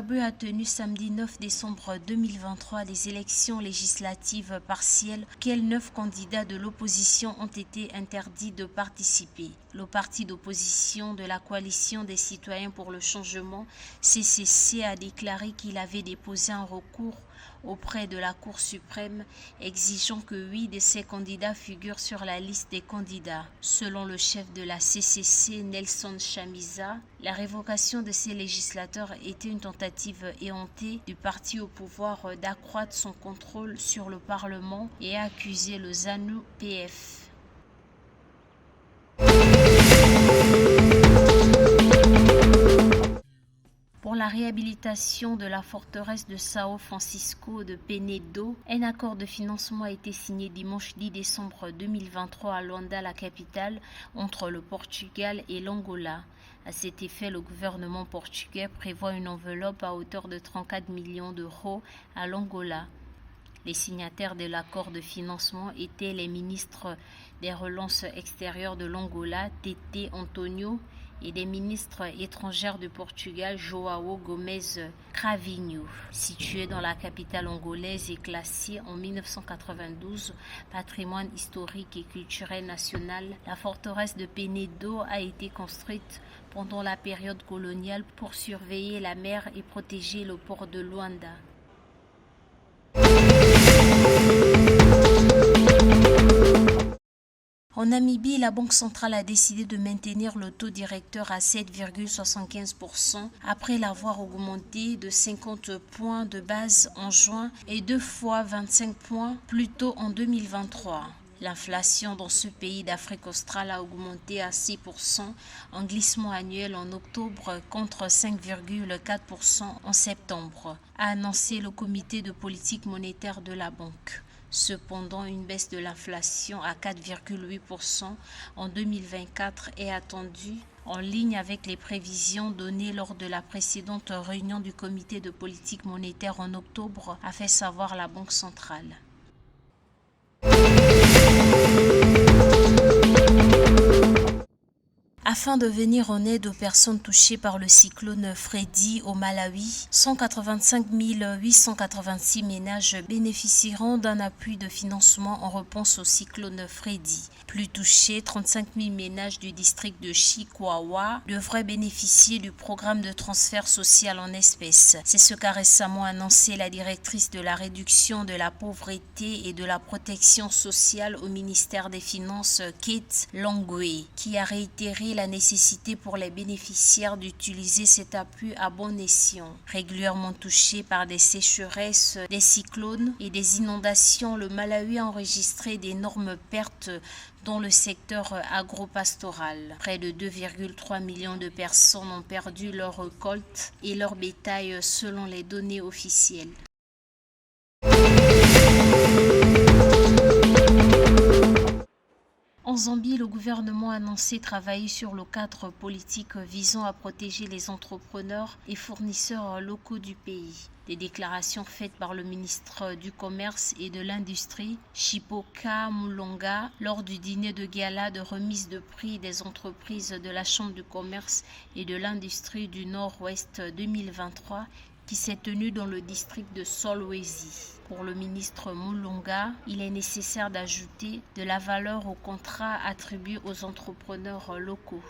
Zimbabwe a tenu samedi 9 décembre 2023 les élections législatives partielles auxquelles 9 candidats de l'opposition ont été interdits de participer. Le parti d'opposition de la coalition des citoyens pour le changement, CCC, a déclaré qu'il avait déposé un recours auprès de la Cour suprême exigeant que 8 de ces candidats figurent sur la liste des candidats. Selon le chef de la CCC, Nelson Chamisa, la révocation de ces législateurs était une tentative éhontée du parti au pouvoir d'accroître son contrôle sur le Parlement et a accusé le ZANU-PF. Pour la réhabilitation de la forteresse de São Francisco de Penedo, un accord de financement a été signé dimanche 10 décembre 2023 à Luanda, la capitale, entre le Portugal et l'Angola. À cet effet, le gouvernement portugais prévoit une enveloppe à hauteur de 34 millions d'euros à l'Angola. Les signataires de l'accord de financement étaient les ministres des Relances extérieures de l'Angola, Tete Antonio, et des ministres étrangères du Portugal, João Gomes Cravinho. Située dans la capitale angolaise et classée en 1992 patrimoine historique et culturel national, la forteresse de Penedo a été construite pendant la période coloniale pour surveiller la mer et protéger le port de Luanda. En Namibie, la Banque centrale a décidé de maintenir le taux directeur à 7,75% après l'avoir augmenté de 50 points de base en juin et 2 fois 25 points plus tôt en 2023. L'inflation dans ce pays d'Afrique australe a augmenté à 6% en glissement annuel en octobre contre 5,4% en septembre, a annoncé le comité de politique monétaire de la banque. Cependant, une baisse de l'inflation à 4,8% en 2024 est attendue, en ligne avec les prévisions données lors de la précédente réunion du comité de politique monétaire en octobre, a fait savoir la Banque centrale. Afin de venir en aide aux personnes touchées par le cyclone Freddy au Malawi, 185 886 ménages bénéficieront d'un appui de financement en réponse au cyclone Freddy. Plus touchés, 35 000 ménages du district de Chikwawa devraient bénéficier du programme de transfert social en espèces. C'est ce qu'a récemment annoncé la directrice de la réduction de la pauvreté et de la protection sociale au ministère des Finances, Kate Longwe, qui a réitéré la nécessité pour les bénéficiaires d'utiliser cet appui à bon escient. Régulièrement touché par des sécheresses, des cyclones et des inondations, le Malawi a enregistré d'énormes pertes dans le secteur agropastoral. Près de 2,3 millions de personnes ont perdu leur récolte et leur bétail selon les données officielles. En Zambie, le gouvernement a annoncé travailler sur le cadre politique visant à protéger les entrepreneurs et fournisseurs locaux du pays. Des déclarations faites par le ministre du Commerce et de l'Industrie, Chipoka Mulonga, lors du dîner de gala de remise de prix des entreprises de la Chambre du Commerce et de l'Industrie du Nord-Ouest 2023, qui s'est tenu dans le district de Solwezi. Pour le ministre Mulonga, il est nécessaire d'ajouter de la valeur aux contrats attribués aux entrepreneurs locaux.